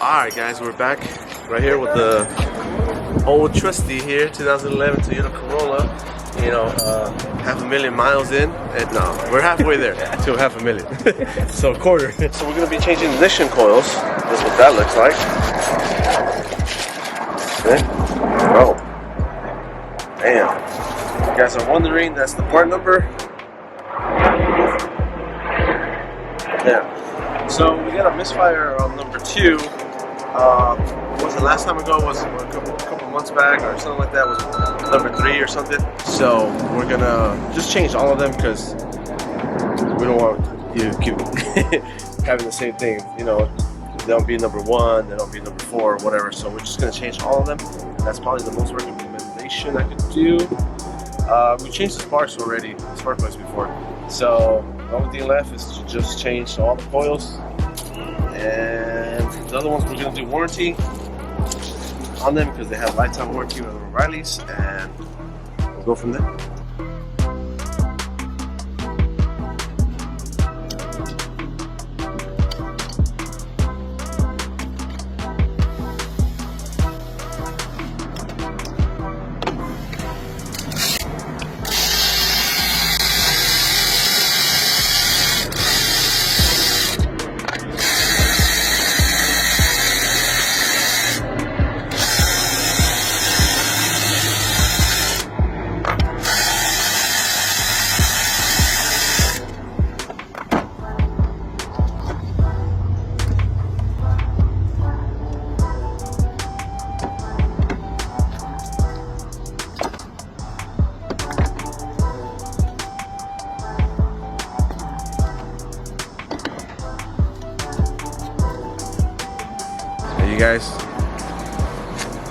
Alright guys, we're back right here with the old trusty here, 2011 Toyota Corolla. You know, 500,000 miles in, and no, we're halfway there to 500,000. So a quarter. So we're gonna be changing ignition coils. That's what that looks like. Okay. Oh, damn. If you guys are wondering, that's the part number. Yeah. So we got a misfire on number 2. Was the last time ago was a couple months back or something like that, was number 3 or something. So we're gonna just change all of them because we don't want you to keep having the same thing. You know, they don't be number 1, they don't be number 4 or whatever. So we're just gonna change all of them. That's probably the most recommendation I could do. We changed the spark plugs before. So the only thing left is to just change all the coils. And the other ones we're going to do warranty on them because they have lifetime warranty with O'Reilly's, and we'll go from there. You guys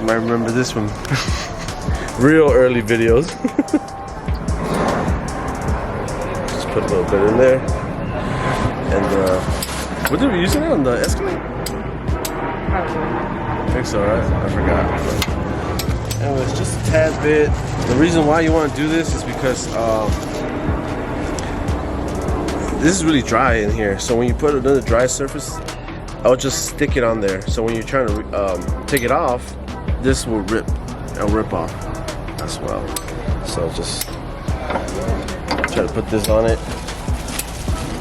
might remember this from real early videos. Just put a little bit in there. And what did we use it on the Escalade? I think so, right? I forgot. Anyways, just a tad bit. The reason why you want to do this is because this is really dry in here. So when you put another dry surface, I'll just stick it on there. So when you're trying to take it off, this will rip. It'll rip off as well. So just try to put this on it.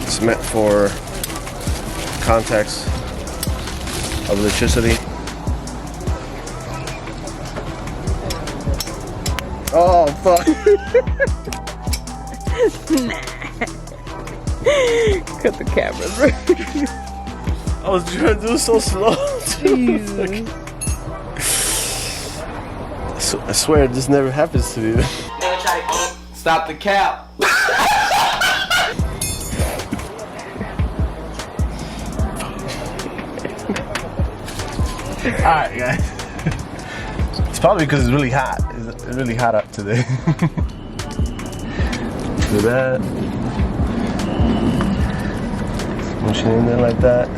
It's meant for contacts of electricity. Oh fuck! Nah. Cut the cameras. I was trying to do it so slow. I swear this never happens to me. Stop the cap. Alright guys. It's probably because it's really hot. It's really hot out today. Do that. Push it in there like that.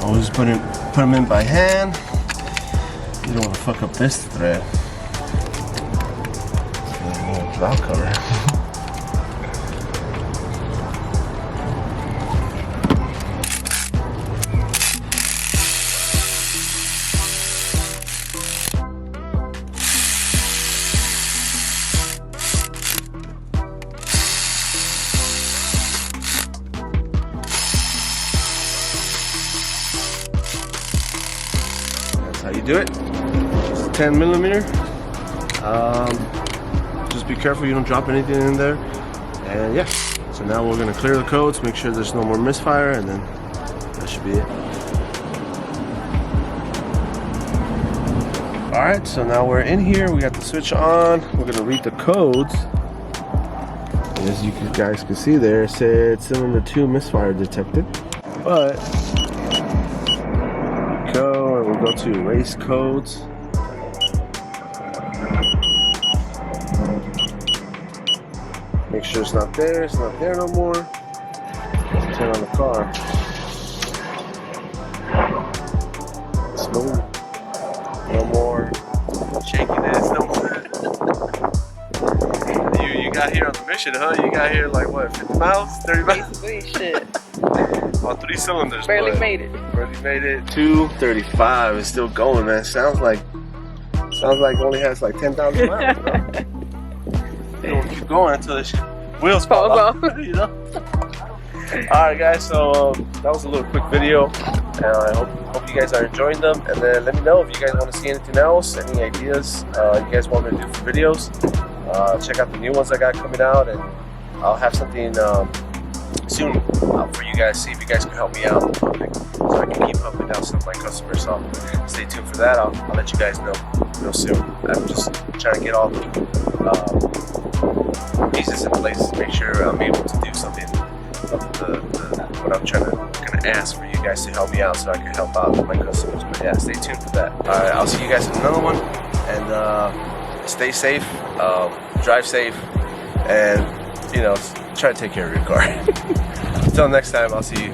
Always put them in by hand. You don't want to fuck up this thread. Valve cover. How you do it. Just 10mm. Just be careful you don't drop anything in there. And yeah, so now we're gonna clear the codes, make sure there's no more misfire, and then that should be it. Alright, so now we're in here, we got the switch on, we're gonna read the codes. And as you guys can see there, it said cylinder 2 misfire detected. But we'll go to erase codes. Make sure it's not there no more. turn on the car. Smooth. No more shakiness. No more. You got here on the mission, huh? You got here like what, 50 miles? 30 miles? Basically, shit. On 3 cylinders. Barely but made it. Barely made it. 235 is still going, man. Sounds like it only has like 10,000 miles. You know? It'll keep going until the wheels fall off. You know. All right, guys. So that was a little quick video. I hope you guys are enjoying them. And then let me know if you guys want to see anything else, any ideas you guys want me to do for videos. Check out the new ones I got coming out, and I'll have something soon for you guys. See if you guys can help me out, so I can keep helping out some of my customers. So stay tuned for that. I'll let you guys know real soon. I'm just trying to get all the pieces in place to make sure I'm able to do something what I'm trying to ask for you guys to help me out, so I can help out my customers. But yeah, stay tuned for that. All right, I'll see you guys in another one, and stay safe, drive safe, and try to take care of your car. Until next time, I'll see you.